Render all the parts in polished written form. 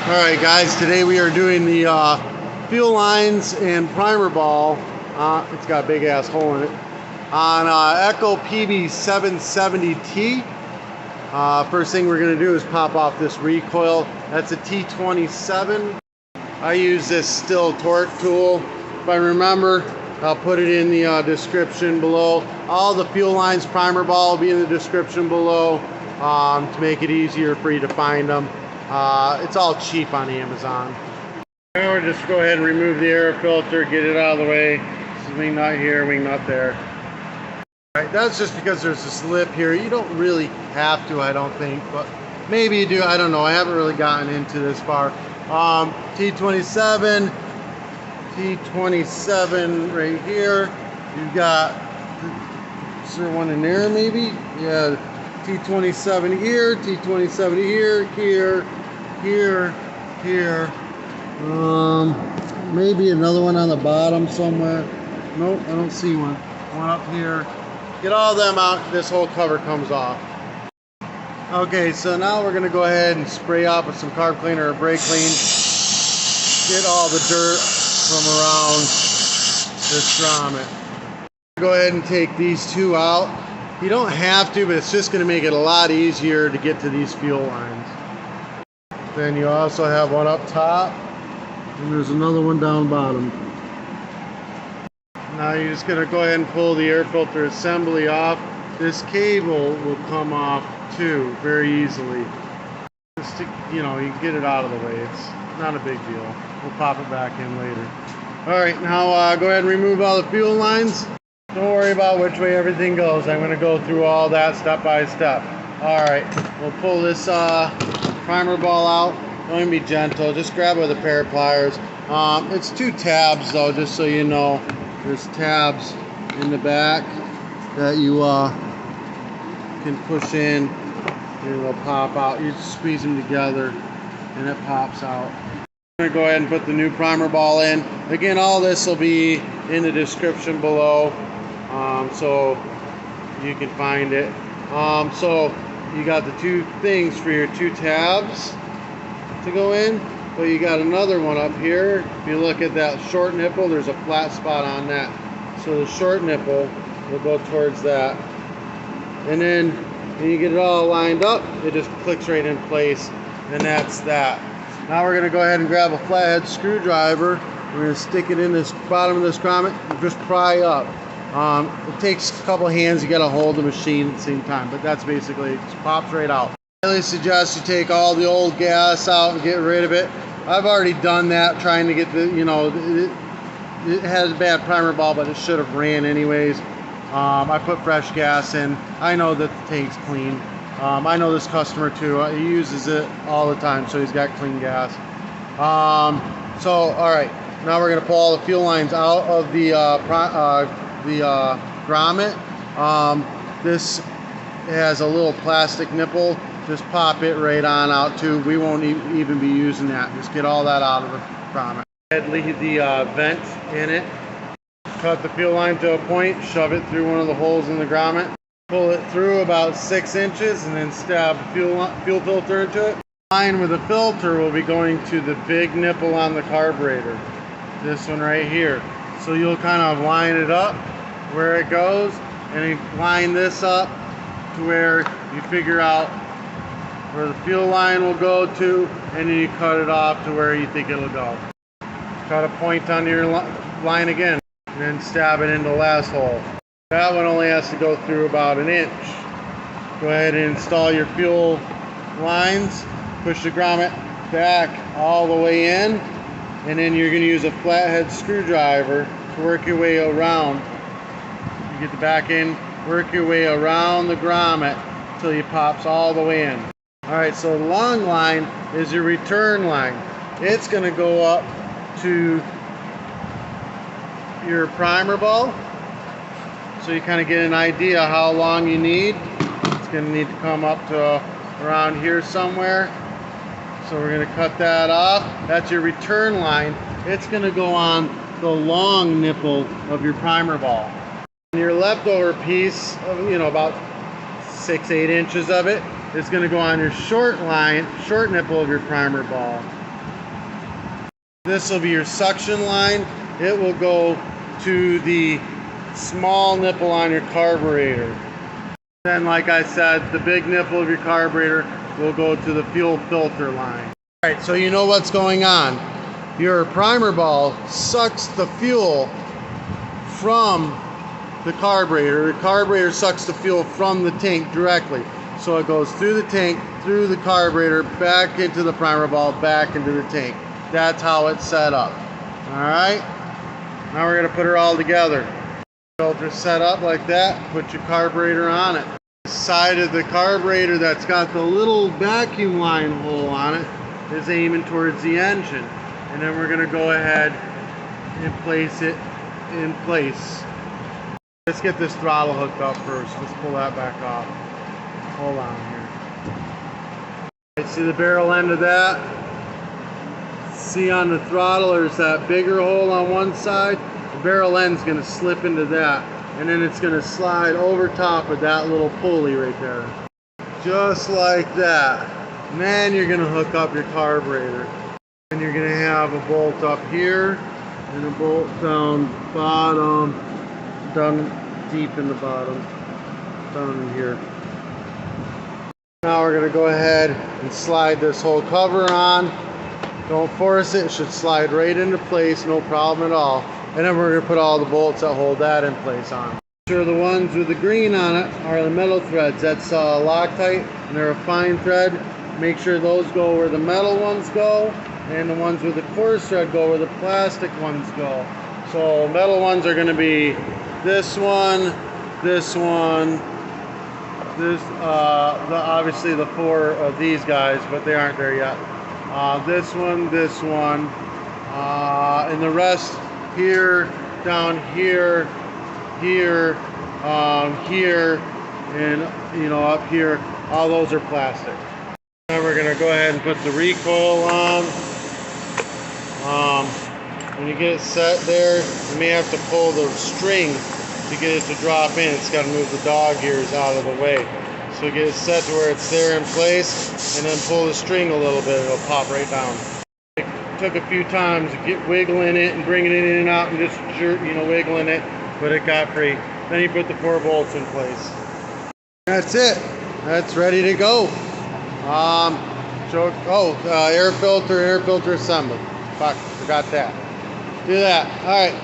Alright guys, today we are doing the fuel lines and primer ball, it's got a big ass hole in it, on Echo Pb770t. First thing we're going to do is pop off this recoil. That's a T27. I use this still torque tool. If I remember, I'll put it in the description below. All the fuel lines, primer ball will be in the description below to make it easier for you to find them. It's all cheap on Amazon. Now we'll just go ahead and remove the air filter, get it out of the way. This is wing nut here, wing nut there. Alright, that's just because there's this lip here. You don't really have to, I don't think, but maybe you do, I don't know. I haven't really gotten into this far. T27 right here. You've got, is there one in there maybe? Yeah, T27 here, T27 here, here. Maybe another one on the bottom somewhere. Nope, I don't see one. One up here. Get all of them out, this whole cover comes off. Okay, so now we're gonna go ahead and spray off with some carb cleaner or brake clean. Get all the dirt from around this grommet. Go ahead and take these two out. You don't have to, but it's just gonna make it a lot easier to get to these fuel lines. Then you also have one up top, and there's another one down bottom. Now you're just going to go ahead and pull the air filter assembly off. This cable will come off too, very easily. Just to, you know, you can get it out of the way. It's not a big deal. We'll pop it back in later. Alright, now go ahead and remove all the fuel lines. Don't worry about which way everything goes. I'm going to go through all that step by step. Alright, we'll pull this primer ball out. Don't even be gentle, just grab it with a pair of pliers. It's two tabs though, just so you know. There's tabs in the back that you can push in and it'll pop out. You just squeeze them together and it pops out. I'm going to go ahead and put the new primer ball in. Again, all this will be in the description below, so you can find it. So you got the two things for your two tabs to go in, but you got another one up here. If you look at that short nipple, there's a flat spot on that. So the short nipple will go towards that. And then when you get it all lined up, it just clicks right in place, and that's that. Now we're gonna go ahead and grab a flathead screwdriver. We're gonna stick it in this bottom of this grommet and just pry up. It takes a couple hands, you gotta hold the machine at the same time, but that's basically, it just pops right out. I highly suggest you take all the old gas out and get rid of it. I've already done that, trying to get the, you know, it has a bad primer ball, but it should have ran anyways. I put fresh gas in. I know that the tank's clean. I know this customer too, he uses it all the time, so he's got clean gas. So, alright, now we're gonna pull all the fuel lines out of the grommet. This has a little plastic nipple. Just pop it right on out too. We won't even be using that. Just get all that out of the grommet. Leave the vent in it. Cut the fuel line to a point. Shove it through one of the holes in the grommet. Pull it through about 6 inches and then stab the fuel filter into it. The line with the filter will be going to the big nipple on the carburetor. This one right here. So you'll kind of line it up where it goes, and you line this up to where you figure out where the fuel line will go to, and then you cut it off to where you think it'll go. Cut a point on your line again, and then stab it into the last hole. That one only has to go through about 1 inch. Go ahead and install your fuel lines, push the grommet back all the way in, and then you're going to use a flathead screwdriver to work your way around. You get the back end, work your way around the grommet until it pops all the way in. Alright, so the long line is your return line. It's going to go up to your primer ball, so you kind of get an idea how long you need. It's going to need to come up to around here somewhere. So we're going to cut that off. That's your return line. It's going to go on the long nipple of your primer ball. And your leftover piece of, you know, about 6-8 inches of it is going to go on your short line, short nipple of your primer ball. This will be your suction line. It will go to the small nipple on your carburetor. Then, like I said, the big nipple of your carburetor will go to the fuel filter line. All right, so you know what's going on. Your primer ball sucks the fuel from the carburetor. The carburetor sucks the fuel from the tank directly. So it goes through the tank, through the carburetor, back into the primer ball, back into the tank. That's how it's set up. All right, now we're gonna put her all together. Filter set up like that, put your carburetor on it. The side of the carburetor that's got the little vacuum line hole on it is aiming towards the engine. And then we're gonna go ahead and place it in place. Let's get this throttle hooked up first. Let's pull that back off. Hold on here. See the barrel end of that? See on the throttle there's that bigger hole on one side. The barrel end's going to slip into that, and then it's going to slide over top of that little pulley right there. Just like that. And then you're going to hook up your carburetor. And you're going to have a bolt up here and a bolt down bottom, down deep in the bottom, down in here. Now we're going to go ahead and slide this whole cover on. Don't force it, it should slide right into place, no problem at all. And then we're going to put all the bolts that hold that in place on. Make sure the ones with the green on it are the metal threads. That's Loctite, and they're a fine thread. Make sure those go where the metal ones go, and the ones with the coarse thread go where the plastic ones go. So metal ones are going to be this one, this one, this, obviously the four of these guys, but they aren't there yet. This one, and the rest here, down here, here, here, and up here, all those are plastic. Now we're gonna go ahead and put the recoil on. When you get it set there, you may have to pull the string to get it to drop in. It's got to move the dog ears out of the way. So get it set to where it's there in place, and then pull the string a little bit, it'll pop right down. It took a few times to get wiggling it and bringing it in and out and just wiggling it, but it got free. Then you put the 4 bolts in place. That's it. That's ready to go. Air filter assembly. Fuck, forgot that. Do that. All right.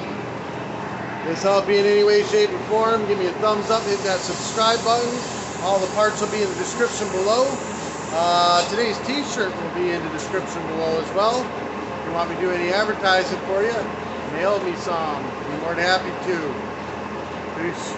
This helped you in any way, shape, or form. Give me a thumbs up. Hit that subscribe button. All the parts will be in the description below. Today's t-shirt will be in the description below as well. If you want me to do any advertising for you, mail me some. I'd be more than happy to. Peace.